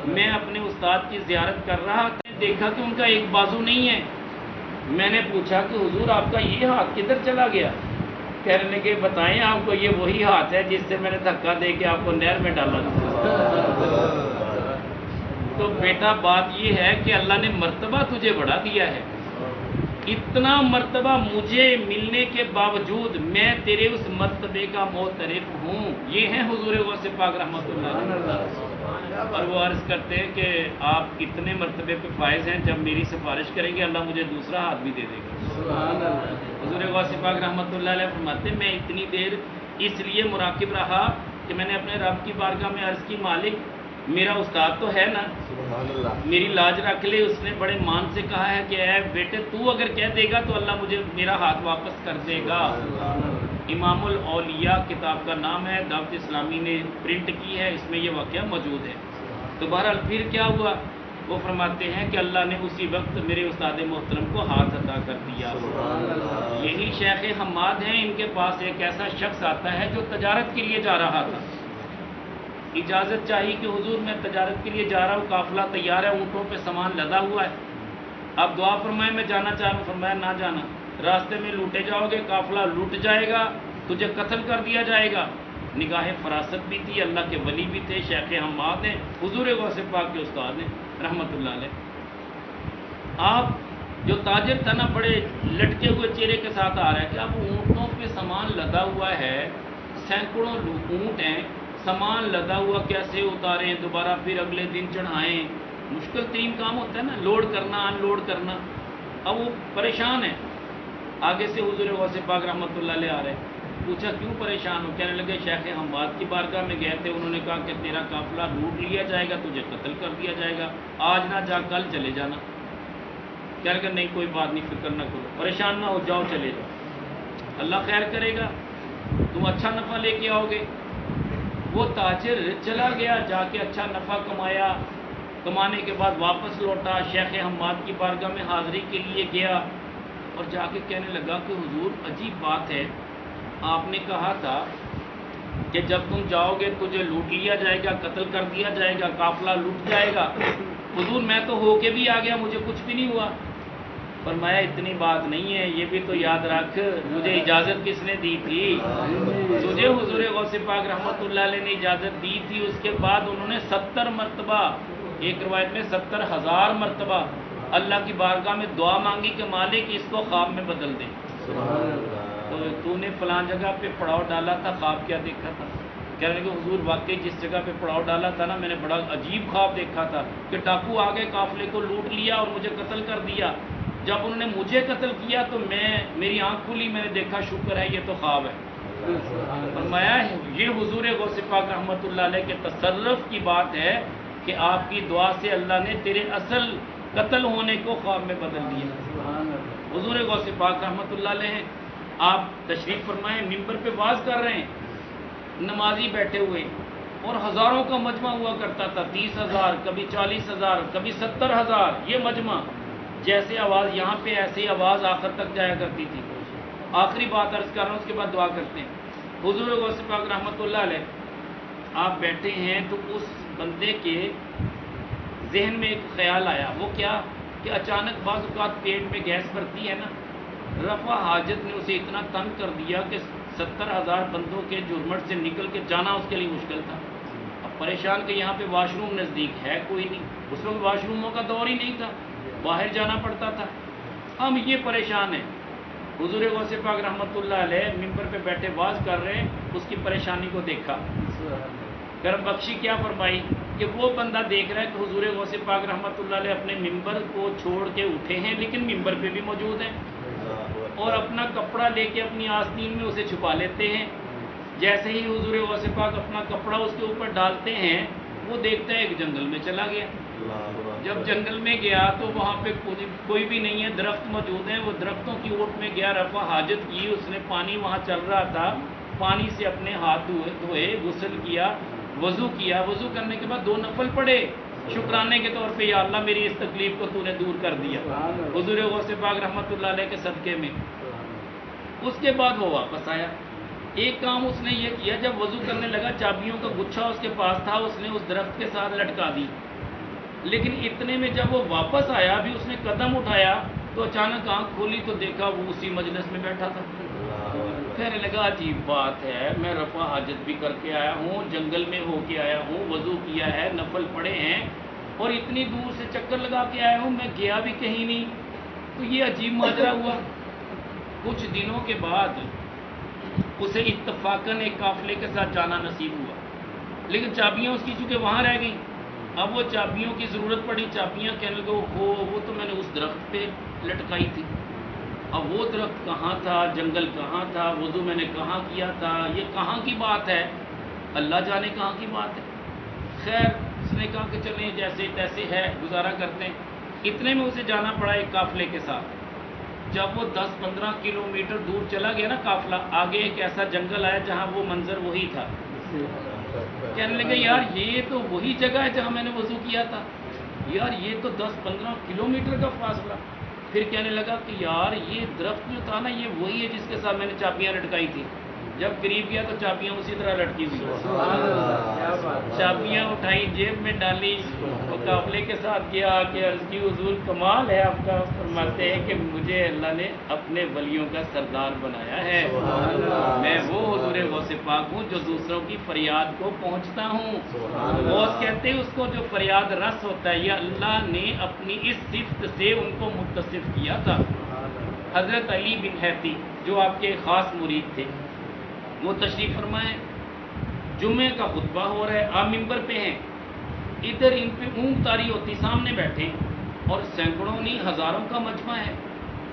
میں اپنے استاد کی زیارت کر رہا تھا، دیکھا کہ ان کا ایک بازو نہیں ہے۔ میں نے پوچھا کہ حضور آپ کا یہ ہاتھ کدھر چلا گیا؟ کہنے لگے بتائیں آپ کو، یہ وہی ہاتھ ہے جس سے میں نے دھکا دے کے آپ کو نہر میں ڈالا تھا۔ تو بیٹا بات یہ ہے کہ اللہ نے مرتبہ تجھے بڑھا دیا ہے، اتنا مرتبہ مجھے ملنے کے باوجود میں تیرے اس مرتبے کا معترف ہوں۔ یہ ہیں حضور غوث پاک رحمۃ اللہ علیہ۔ اور وہ عرض کرتے ہیں کہ آپ کتنے مرتبے پہ فائز ہیں، جب میری سفارش کریں گے اللہ مجھے دوسرا ہاتھ بھی دے دے گا۔ حضور غوث پاک رحمۃ اللہ علیہ فرماتے ہیں میں اتنی دیر اس لیے مراقب رہا کہ میں نے اپنے رب کی بارگاہ میں عرض کی مالک میرا استاد تو ہے نا، میری لاج رکھ لے۔ اس نے بڑے مان سے کہا ہے کہ اے بیٹے تو اگر کہہ دے گا تو اللہ مجھے میرا ہاتھ واپس کر دے گا۔ امام الاولیاء کتاب کا نام ہے، دعوت اسلامی نے پرنٹ کی ہے، اس میں یہ واقعہ موجود ہے۔ تو بہرحال پھر کیا ہوا؟ وہ فرماتے ہیں کہ اللہ نے اسی وقت میرے استاد محترم کو ہاتھ عطا کر دیا۔ یہی شیخ حماد ہیں، ان کے پاس ایک ایسا شخص آتا ہے جو تجارت کے لیے جا رہا تھا، اجازت چاہیے کہ حضور میں تجارت کے لیے جا رہا ہوں، قافلہ تیار ہے، اونٹوں پہ سامان لدا ہوا ہے، اب دعا فرمائے میں جانا چاہ رہا ہوں۔ فرمایا نہ جانا، راستے میں لوٹے جاؤ گے، قافلہ لوٹ جائے گا، تجھے قتل کر دیا جائے گا۔ نگاہ فراست بھی تھی، اللہ کے ولی بھی تھے، شیخ حماد ہیں، حضور غوث پاک کے استاد ہیں رحمت اللہ علیہ۔ آپ جو تاجر تھا نا بڑے لٹکے ہوئے چہرے کے ساتھ آ رہا ہے کہ اب اونٹوں پہ سامان لدا ہوا ہے، سینکڑوں اونٹ ہیں، سامان لدا ہوا کیسے اتاریں، دوبارہ پھر اگلے دن چڑھائیں، مشکل ترین کام ہوتا ہے نا، لوڈ کرنا ان لوڈ کرنا۔ اب وہ پریشان ہے، آگے سے حضور غوث پاک رحمۃ اللہ علیہ آ رہے، پوچھا کیوں پریشان ہو؟ کہنے لگے شیخ حماد کی بارگاہ میں گئے تھے، انہوں نے کہا کہ تیرا قافلہ لوٹ لیا جائے گا، تجھے قتل کر دیا جائے گا، آج نہ جا کل چلے جانا۔ کہنے لگا نہیں کوئی بات نہیں، فکر نہ کرو، پریشان نہ ہو، جاؤ چلے جاؤ، اللہ خیر کرے گا، تم اچھا نفع لے کے آؤ گے۔ وہ تاجر چلا گیا، جا کے اچھا نفع کمایا، کمانے کے بعد واپس لوٹا، شیخ حماد کی بارگاہ میں حاضری کے لیے گیا اور جا کے کہنے لگا کہ حضور عجیب بات ہے، آپ نے کہا تھا کہ جب تم جاؤ گے تجھے لوٹ لیا جائے گا، قتل کر دیا جائے گا، قافلہ لوٹ جائے گا۔ حضور میں تو ہو کے بھی آ گیا، مجھے کچھ بھی نہیں ہوا۔ فرمایا اتنی بات نہیں ہے، یہ بھی تو یاد رکھ مجھے اجازت کس نے دی تھی؟ تجھے حضور غوث پاک رحمۃ اللہ علیہ نے اجازت دی تھی، اس کے بعد انہوں نے 70 مرتبہ، ایک روایت میں 70,000 مرتبہ اللہ کی بارگاہ میں دعا مانگی کہ مالک اس کو خواب میں بدل دے۔ تو نے فلاں جگہ پہ پڑاؤ ڈالا تھا، خواب کیا دیکھا تھا؟ کہنے لگے حضور واقعی جس جگہ پہ پڑاؤ ڈالا تھا نا، میں نے بڑا عجیب خواب دیکھا تھا کہ ڈاکو آ گئے، قافلے کو لوٹ لیا اور مجھے قتل کر دیا۔ جب انہوں نے مجھے قتل کیا تو میری آنکھ کھلی، میں نے دیکھا شکر ہے یہ تو خواب ہے۔ فرمایا یہ حضور غوث پاک رحمۃ اللہ علیہ کے تصرف کی بات ہے کہ آپ کی دعا سے اللہ نے تیرے اصل قتل ہونے کو خواب میں بدل دیا۔ حضور غوث پاک رحمۃ اللہ علیہ ہیں، آپ تشریف فرمائیں، ممبر پہ واز کر رہے ہیں، نمازی بیٹھے ہوئے اور ہزاروں کا مجمع ہوا کرتا تھا، 30,000 کبھی 40,000 کبھی 70,000 یہ مجمع، جیسے آواز یہاں پہ ایسے ہی آواز آخر تک جایا کرتی تھی۔ آخری بات عرض کر رہا ہوں، اس کے بعد دعا کرتے ہیں۔ حضور غوث پاک رحمۃ اللہ علیہ آپ بیٹھے ہیں تو اس بندے کے ذہن میں ایک خیال آیا، وہ کیا کہ اچانک بعض اوقات پیٹ میں گیس بھرتی ہے نا، رفع حاجت نے اسے اتنا تنگ کر دیا کہ 70,000 بندوں کے جرمٹ سے نکل کے جانا اس کے لیے مشکل تھا۔ اب پریشان کہ یہاں پہ واش روم نزدیک ہے کوئی نہیں، اس وقت واش روموں کا دور ہی نہیں تھا، باہر جانا پڑتا تھا۔ ہم یہ پریشان ہیں، حضور غوث پاک رحمۃ اللہ علیہ ممبر پہ بیٹھے واز کر رہے ہیں، اس کی پریشانی کو دیکھا، کرم بخشی کیا فرمائی کہ وہ بندہ دیکھ رہا ہے کہ حضور غوث پاک رحمۃ اللہ علیہ اپنے ممبر کو چھوڑ کے اٹھے ہیں لیکن ممبر پہ بھی موجود ہیں، اور اپنا کپڑا لے کے اپنی آستین میں اسے چھپا لیتے ہیں۔ جیسے ہی حضور غوث پاک اپنا کپڑا اس کے اوپر ڈالتے ہیں، وہ دیکھتا ہے ایک جنگل میں چلا گیا. جب جنگل میں گیا تو وہاں پہ کوئی بھی نہیں ہے, درخت موجود ہیں. وہ درختوں کی اوٹ میں گیا, رفع حاجت کی, اس نے پانی وہاں چل رہا تھا, پانی سے اپنے ہاتھ دھوئے, غسل کیا, وضو کیا. وضو کرنے کے بعد 2 نفل پڑھے شکرانے کے طور پہ, یا اللہ میری اس تکلیف کو تو نے دور کر دیا حضور غوث پاک رحمۃ اللہ علیہ کے صدقے میں. اس کے بعد وہ واپس آیا. ایک کام اس نے یہ کیا, جب وضو کرنے لگا چابیوں کا گچھا اس کے پاس تھا, اس نے اس درخت کے ساتھ لٹکا دی. لیکن اتنے میں جب وہ واپس آیا, بھی اس نے قدم اٹھایا تو اچانک آنکھ کھولی تو دیکھا وہ اسی مجلس میں بیٹھا تھا. کہنے لگا عجیب بات ہے, میں رفع حاجت بھی کر کے آیا ہوں, جنگل میں ہو کے آیا ہوں, وضو کیا ہے, نفل پڑھے ہیں, اور اتنی دور سے چکر لگا کے آیا ہوں, میں گیا بھی کہیں نہیں. تو یہ عجیب ماجرا ہوا. کچھ دنوں کے بعد اسے اتفاقاً ایک قافلے کے ساتھ جانا نصیب ہوا, لیکن چابیاں اس کی چونکہ وہاں رہ گئیں. اب وہ چابیوں کی ضرورت پڑی. چابیاں کہنے لگے وہ تو میں نے اس درخت پہ لٹکائی تھی. اب وہ درخت کہاں تھا, جنگل کہاں تھا, وضو میں نے کہاں کیا تھا, یہ کہاں کی بات ہے, اللہ جانے کہاں کی بات ہے. خیر اس نے کہا کہ چلیں جیسے تیسے ہے, گزارا کرتے ہیں. اتنے میں اسے جانا پڑا ایک قافلے کے ساتھ. جب وہ 10-15 کلومیٹر دور چلا گیا نا قافلہ, آگے ایک ایسا جنگل آیا جہاں وہ منظر وہی تھا. کہنے لگے یار یہ تو وہی جگہ ہے جہاں میں نے وضو کیا تھا, یار یہ تو 10-15 کلومیٹر کا فاصلہ. پھر کہنے لگا کہ یار یہ درخت جو تھا نا, یہ وہی ہے جس کے ساتھ میں نے چابیاں لٹکائی تھی. جب قریب گیا تو چابیاں اسی طرح لٹکی ہوئی. چابیاں اٹھائی, جیب میں ڈالی, اور قافلے کے ساتھ گیا کہ عرض کی حضور کمال ہے آپ کا. فرماتے ہیں کہ مجھے اللہ نے اپنے ولیوں کا سردار بنایا ہے, میں وہ حضور غوث پاک ہوں جو دوسروں کی فریاد کو پہنچتا ہوں. غوث کہتے ہیں اس کو جو فریاد رس ہوتا ہے, یہ اللہ نے اپنی اس صفت سے ان کو متصف کیا تھا. حضرت علی بن حیتی جو آپ کے خاص مرید تھے, وہ تشریف فرمائے, جمعے کا خطبہ ہو رہا ہے, آپ ممبر پہ ہیں, ادھر ان پہ اونگ طاری ہوتی, سامنے بیٹھے, اور سینکڑوں نہیں ہزاروں کا مجمع ہے.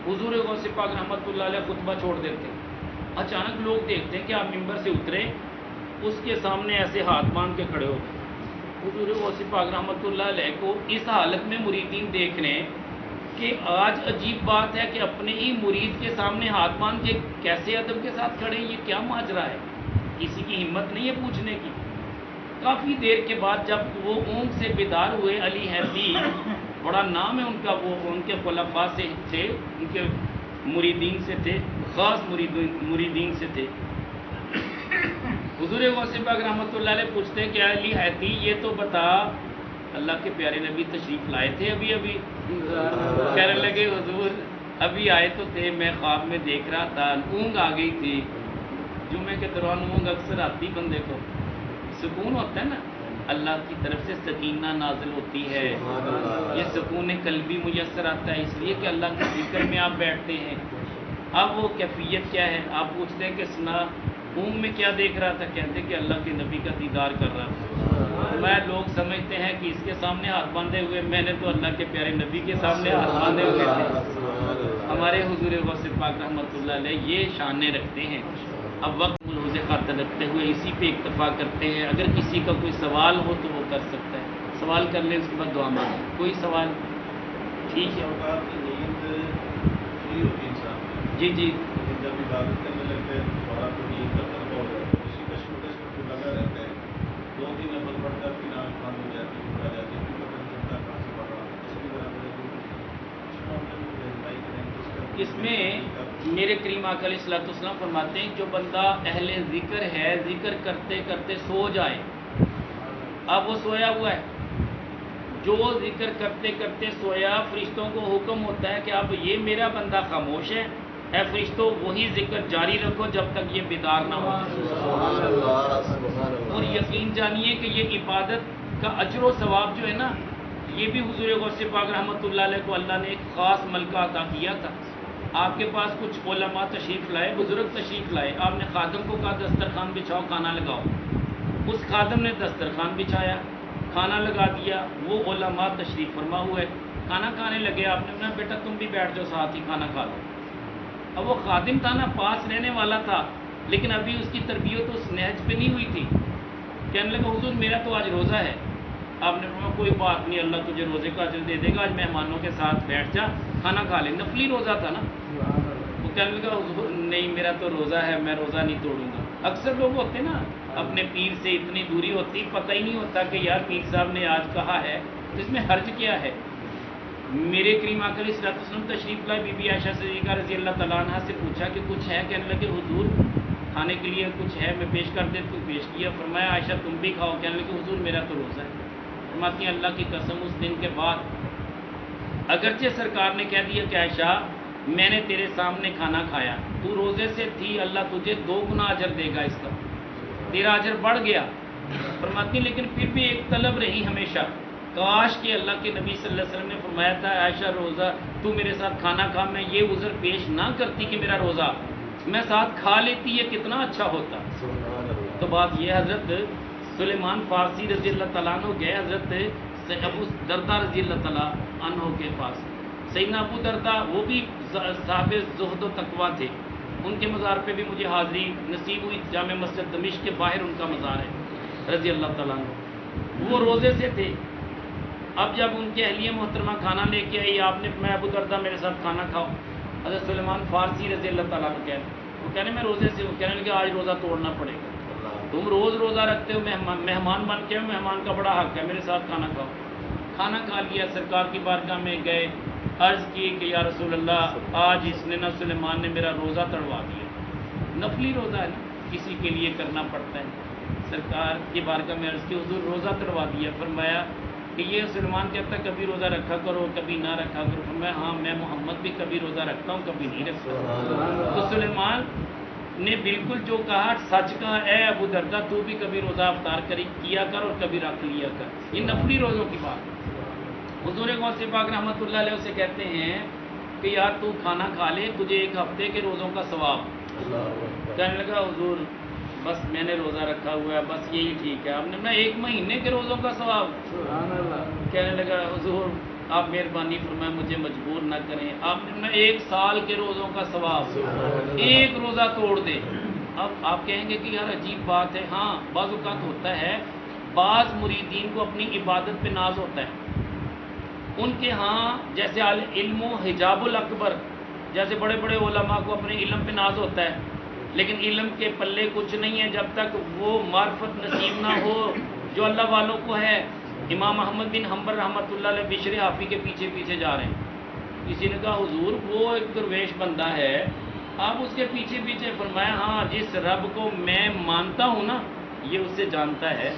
حضور غوث پاک رحمۃ اللہ علیہ خطبہ چھوڑ دیتے. اچانک لوگ دیکھتے ہیں کہ آپ ممبر سے اترے, اس کے سامنے ایسے ہاتھ باندھ کے کھڑے ہو گئے. حضور غوث پاک رحمۃ اللہ علیہ کو اس حالت میں مریدین دیکھ رہے ہیں کہ آج عجیب بات ہے کہ اپنے ہی مرید کے سامنے ہاتھ باندھ کے کیسے ادب کے ساتھ کھڑے, یہ کیا ماجرا ہے. کسی کی ہمت نہیں ہے پوچھنے کی. کافی دیر کے بعد جب وہ اونگ سے بیدار ہوئے, علی حیتی بڑا نام ہے ان کا, وہ ان کے خلفاء سے تھے, ان کے مریدین سے تھے, خاص مریدین سے تھے. حضور غوث پاک رحمۃ اللہ علیہ پوچھتے ہیں کہ علی حیتی یہ تو بتا, اللہ کے پیارے نبی تشریف لائے تھے ابھی ابھی. کہنے لگے حضور ابھی آئے تو تھے, میں خواب میں دیکھ رہا تھا, اونگ آ گئی تھی. جمعے کے دوران اونگ اکثر آتی بندے کو, سکون ہوتا ہے نا, اللہ کی طرف سے سکینہ نازل ہوتی ہے, یہ سکون قلبی میسر آتا ہے اس لیے کہ اللہ کے ذکر میں آپ بیٹھتے ہیں. اب وہ کیفیت کیا ہے, آپ پوچھتے ہیں کہ سنا اونگ میں کیا دیکھ رہا تھا, کہتے کہ اللہ کے نبی کا دیدار کر رہا تھا. میں لوگ سمجھتے ہیں کہ اس کے سامنے ہاتھ باندھے ہوئے, میں نے تو اللہ کے پیارے نبی کے سامنے ہاتھ باندھے ہوئے تھے. ہمارے حضور غوث پاک رحمۃ اللہ علیہ یہ شانیں رکھتے ہیں. اب وقت ملحوظ خاطر رکھتے ہوئے اسی پہ اکتفا کرتے ہیں. اگر کسی کا کوئی سوال ہو تو وہ کر سکتا ہے, سوال کر لیں, اس کے بعد دعا مانگیں. کوئی سوال؟ ٹھیک ہے. جی جی جب عبادت کرنے لگتے ہیں تھوڑا تو نیند کا طلبہ ہو جاتا ہے, اسی کشمکش میں پھر لگا رہتا ہے, 2-3 نفل پڑھتا ہے, پھر آنکھ بند ہو جاتی ہے, پڑا جاتی ہے, پھر پتہ نہیں چلتا کہاں سے پڑھ رہا. اس کی طرح اس میں میرے کریم آقا علیہ الصلوۃ والسلام فرماتے ہیں جو بندہ اہل ذکر ہے, ذکر کرتے کرتے سو جائے, اب وہ سویا ہوا ہے, جو ذکر کرتے کرتے سویا, فرشتوں کو حکم ہوتا ہے کہ اب یہ میرا بندہ خاموش ہے, اے فرشتوں وہی ذکر جاری رکھو جب تک یہ بیدار نہ ہو. اور یقین جانیے کہ یہ عبادت کا اجر و ثواب جو ہے نا, یہ بھی حضور غوث پاک رحمۃ اللہ علیہ کو اللہ نے ایک خاص ملکہ عطا کیا تھا. آپ کے پاس کچھ علماء تشریف لائے, بزرگ تشریف لائے, آپ نے خادم کو کہا دسترخوان بچھاؤ, کھانا لگاؤ. اس خادم نے دسترخوان بچھایا, کھانا لگا دیا. وہ علماء تشریف فرما ہوئے, کھانا کھانے لگے, آپ نے کہا بیٹا تم بھی بیٹھ جاؤ ساتھ ہی کھانا کھا لو. اب وہ خادم تھا نا, پاس رہنے والا تھا, لیکن ابھی اس کی تربیت اس نہج پہ نہیں ہوئی تھی. کہنے لگا حضور میرا تو آج روزہ ہے, آپ نے فرمایا کوئی بات نہیں، اللہ تجھے روزے کا اجر دے دے گا، آج مہمانوں کے ساتھ بیٹھ جا کھانا کھا لے۔ نفلی روزہ تھا نا۔ وہ کہنے لگا حضور نہیں میرا تو روزہ ہے، میں روزہ نہیں توڑوں گا۔ اکثر لوگ ہوتے نا اپنے پیر سے اتنی دوری ہوتی، پتہ ہی نہیں ہوتا کہ یار پیر صاحب نے آج کہا ہے تو اس میں حرج کیا ہے۔ میرے کریم آقا علیہ الصلوۃ والسلام تشریف لائے، بی بی عائشہ صدیقہ رضی اللہ تعالیٰ عنہ سے پوچھا کہ کچھ ہے؟ کہنے لگے حضور کھانے کے لیے کچھ ہے، میں پیش کر دے تو پیش کیا۔ فرمایا عائشہ تم بھی کھاؤ، کہنے لگے حضور میرا تو روزہ ہے۔ فرماتی ہیں اللہ کی قسم اس دن کے بعد اگرچہ سرکار نے کہہ دیا کہ عائشہ میں نے تیرے سامنے کھانا کھایا، تو روزے سے تھی، اللہ تجھے 2 گنا اجر دے گا، اس کا تیرا اجر بڑھ گیا۔ فرماتی لیکن پھر بھی ایک طلب رہی ہمیشہ، کاش کہ اللہ کے نبی صلی اللہ علیہ وسلم نے فرمایا تھا عائشہ روزہ تو میرے ساتھ کھانا کھا، میں یہ عذر پیش نہ کرتی کہ میرا روزہ، میں ساتھ کھا لیتی، یہ کتنا اچھا ہوتا۔ تو بات یہ حضرت سلیمان فارسی رضی اللہ تعالیٰ عنہ گئے حضرت ابو دردہ رضی اللہ تعالیٰ عنہ کے پاس۔ سیدنا ابو دردہ وہ بھی صاحب زہد و تقویٰ تھے، ان کے مزار پہ بھی مجھے حاضری نصیب ہوئی، جامع مسجد دمشق کے باہر ان کا مزار ہے رضی اللہ تعالیٰ عنہ۔ وہ روزے سے تھے۔ اب جب ان کے اہلیہ محترمہ کھانا لے کے آئی، آپ نے میں ابو دردہ میرے ساتھ کھانا کھاؤ۔ حضرت سلیمان فارسی رضی اللہ تعالیٰ عنہ وہ کہنے میں روزے سے ہوں، کہنے لگے آج روزہ توڑنا پڑے گا، تم روز روزہ رکھتے ہو، مہمان بن کے، مہمان کا بڑا حق ہے، میرے ساتھ کھانا کھاؤ۔ کھانا کھا لیا، سرکار کی بارگاہ میں گئے، عرض کی کہ یا رسول اللہ آج اس نے نہ سلیمان نے میرا روزہ تڑوا دیا۔ نفلی روزہ ہے نا، کسی کے لیے کرنا پڑتا ہے۔ سرکار کی بارگاہ میں عرض کی حضور روزہ تڑوا دیا۔ فرمایا کہ یہ سلیمان کہتا ہے کبھی روزہ رکھا کرو کبھی نہ رکھا کرو۔ فرمایا ہاں میں محمد بھی کبھی روزہ رکھتا ہوں کبھی نہیں رکھتا۔ تو سلیمان نے بالکل جو کہا سچ کہا، اے ابو دردہ تو بھی کبھی روزہ افطار کیا کر اور کبھی رکھ لیا کر۔ یہ نفلی روزوں کی بات۔ حضور غوث پاک رحمۃ اللہ علیہ سے کہتے ہیں کہ یار تو کھانا کھا لے، تجھے 1 ہفتے کے روزوں کا ثواب۔ کہنے لگا حضور بس میں نے روزہ رکھا ہوا ہے، بس یہی ٹھیک ہے۔ آپ نے میں 1 مہینے کے روزوں کا ثواب۔ کہنے لگا حضور آپ مہربانی فرمائیں مجھے مجبور نہ کریں، آپ نے میں 1 سال کے روزوں کا ثواب، 1 روزہ توڑ دے۔ اب آپ کہیں گے کہ یار عجیب بات ہے۔ ہاں بعض اوقات ہوتا ہے، بعض مریدین کو اپنی عبادت پہ ناز ہوتا ہے، ان کے ہاں جیسے علم و حجاب الاکبر، جیسے بڑے بڑے علماء کو اپنے علم پہ ناز ہوتا ہے، لیکن علم کے پلے کچھ نہیں ہے جب تک وہ معرفت نصیب نہ ہو جو اللہ والوں کو ہے۔ امام احمد بن حنبل رحمۃ اللہ علیہ بشر حافی کے پیچھے پیچھے جا رہے ہیں۔ کسی نے کہا حضور وہ ایک درویش بندہ ہے، آپ اس کے پیچھے پیچھے۔ فرمایا ہاں جس رب کو میں مانتا ہوں نا یہ اس سے جانتا ہے،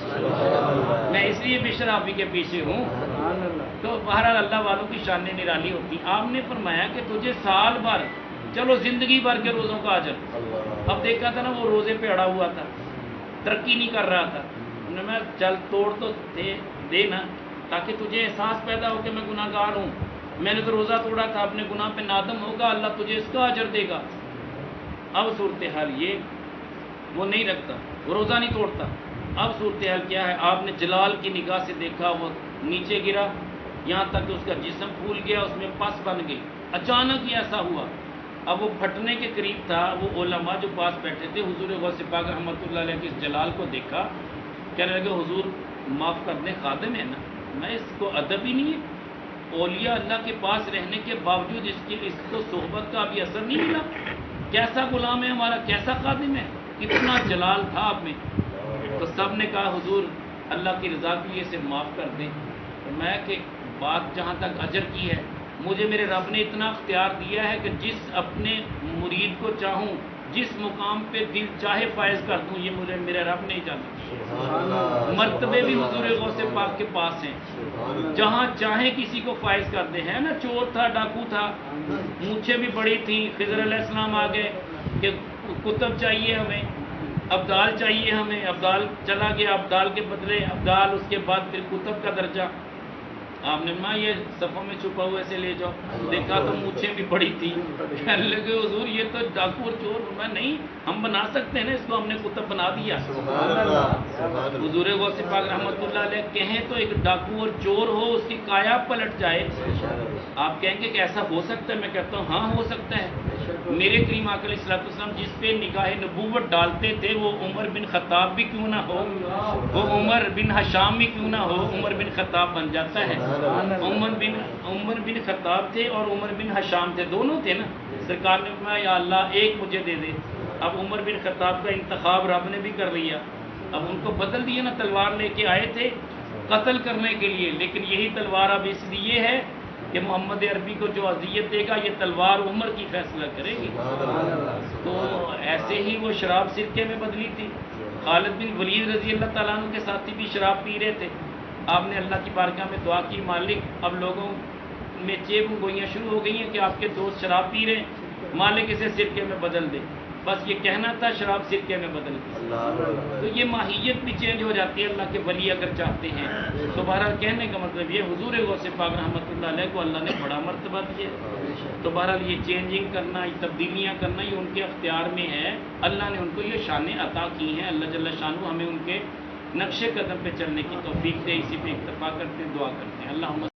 میں اس لیے بشر حافی کے پیچھے ہوں۔ تو بہرحال اللہ والوں کی شان نرالی ہوتی۔ آپ نے فرمایا کہ تجھے سال بھر، چلو زندگی بھر کے روزوں کا اجر۔ اب دیکھا تھا نا وہ روزے پہ اڑا ہوا تھا، ترقی نہیں کر رہا تھا۔ انہوں نے چل توڑ تو دے نا، تاکہ تجھے احساس پیدا ہو کہ میں گناہ گار ہوں، میں نے تو روزہ توڑا تھا، اپنے گناہ پہ نادم ہوگا، اللہ تجھے اس کا اجر دے گا۔ اب صورتحال یہ وہ نہیں رکھتا، وہ روزہ نہیں توڑتا۔ اب صورتحال کیا ہے؟ آپ نے جلال کی نگاہ سے دیکھا، وہ نیچے گرا یہاں تک کہ اس کا جسم پھول گیا، اس میں پس بن گئی۔ اچانک ہی ایسا ہوا، اب وہ پھٹنے کے قریب تھا۔ وہ علماء جو پاس بیٹھے تھے حضور غوث پاک رحمۃ اللہ علیہ کے اس جلال کو دیکھا، کہنے لگے حضور معاف کر دیں، خادم ہے نا، میں اس کو ادب ہی نہیں ہے، اولیاء اللہ کے پاس رہنے کے باوجود اس کو صحبت کا ابھی اثر نہیں ملا، کیسا غلام ہے ہمارا، کیسا خادم ہے، اتنا جلال تھا آپ میں۔ تو سب نے کہا حضور اللہ کی رضا کے لیے اسے معاف کر دیں۔ میں کہ بات جہاں تک اجر کی ہے، مجھے میرے رب نے اتنا اختیار دیا ہے کہ جس اپنے مرید کو چاہوں، جس مقام پہ دل چاہے فائز کر دوں، یہ مجھے میرے رب نے اجازت۔ مرتبے بھی حضور غوث پاک کے پاس ہیں، جہاں چاہیں کسی کو فائز کر دے۔ ہے نا، چور تھا، ڈاکو تھا، مونچھیں بھی بڑی تھیں، خضر علیہ السلام آ گئے کہ کتب چاہیے ہمیں، ابدال چاہیے ہمیں، ابدال چلا گیا، ابدال کے بدلے ابدال، اس کے بعد پھر کتب کا درجہ۔ آپ نے فرمایا یہ صفوں میں چھپا ہوا ایسے لے جاؤ. دیکھا تو مونچھیں بھی بڑی تھی. کہنے لگے حضور یہ تو ڈاکو اور چور. میں نہیں، ہم بنا سکتے ہیں نا اس کو، ہم نے کتب بنا دیا. حضور غوث پاک رحمۃ اللہ علیہ کہیں تو ایک ڈاکو اور چور ہو اس کی کایا پلٹ جائے. آپ کہیں گے کہ ایسا ہو سکتا ہے؟ میں کہتا ہوں ہاں ہو سکتا ہے. میرے کریم آقا علیہ الصلوۃ والسلام جس پہ نگاہ نبوت ڈالتے تھے وہ عمر بن خطاب بھی کیوں نہ ہو، وہ عمر بن حشام بھی کیوں نہ ہو، عمر بن خطاب بن جاتا ہے. عمر بن خطاب تھے اور عمر بن حشام تھے، دونوں تھے نا. سرکار نے فرمایا یا اللہ ایک مجھے دے دے. اب عمر بن خطاب کا انتخاب رب نے بھی کر لیا. اب ان کو بدل دیا نا، تلوار لے کے آئے تھے قتل کرنے کے لیے، لیکن یہی تلوار اب اس لیے ہے کہ محمد عربی کو جو اذیت دے گا یہ تلوار عمر کی فیصلہ کرے گی. تو ایسے ہی وہ شراب سرکے میں بدلی تھی. خالد بن ولید رضی اللہ تعالیٰ عنہ کے ساتھی بھی شراب پی رہے تھے. آپ نے اللہ کی بارگاہ میں دعا کی، مالک اب لوگوں میں چیب گوئیاں شروع ہو گئی ہیں کہ آپ کے دوست شراب پی رہے ہیں، مالک اسے سرکے میں بدل دے. بس یہ کہنا تھا، شراب سرکے میں بدل دی. تو یہ ماہیت بھی چینج ہو جاتی ہے اللہ کے ولی اگر چاہتے ہیں. تو بہرحال کہنے کا مطلب یہ حضور غوث پاک رحمۃ اللہ علیہ کو اللہ نے بڑا مرتبہ دیا. تو بہرحال یہ چینجنگ کرنا، یہ تبدیلیاں کرنا یہ ان کے اختیار میں ہے. اللہ نے ان کو یہ شانیں عطا کی ہیں. اللہ جل شانہ ہمیں ان کے نقش قدم پہ چلنے کی توفیق دے. اسی پہ اکتفا کرتے ہیں، دعا کرتے ہیں. اللہ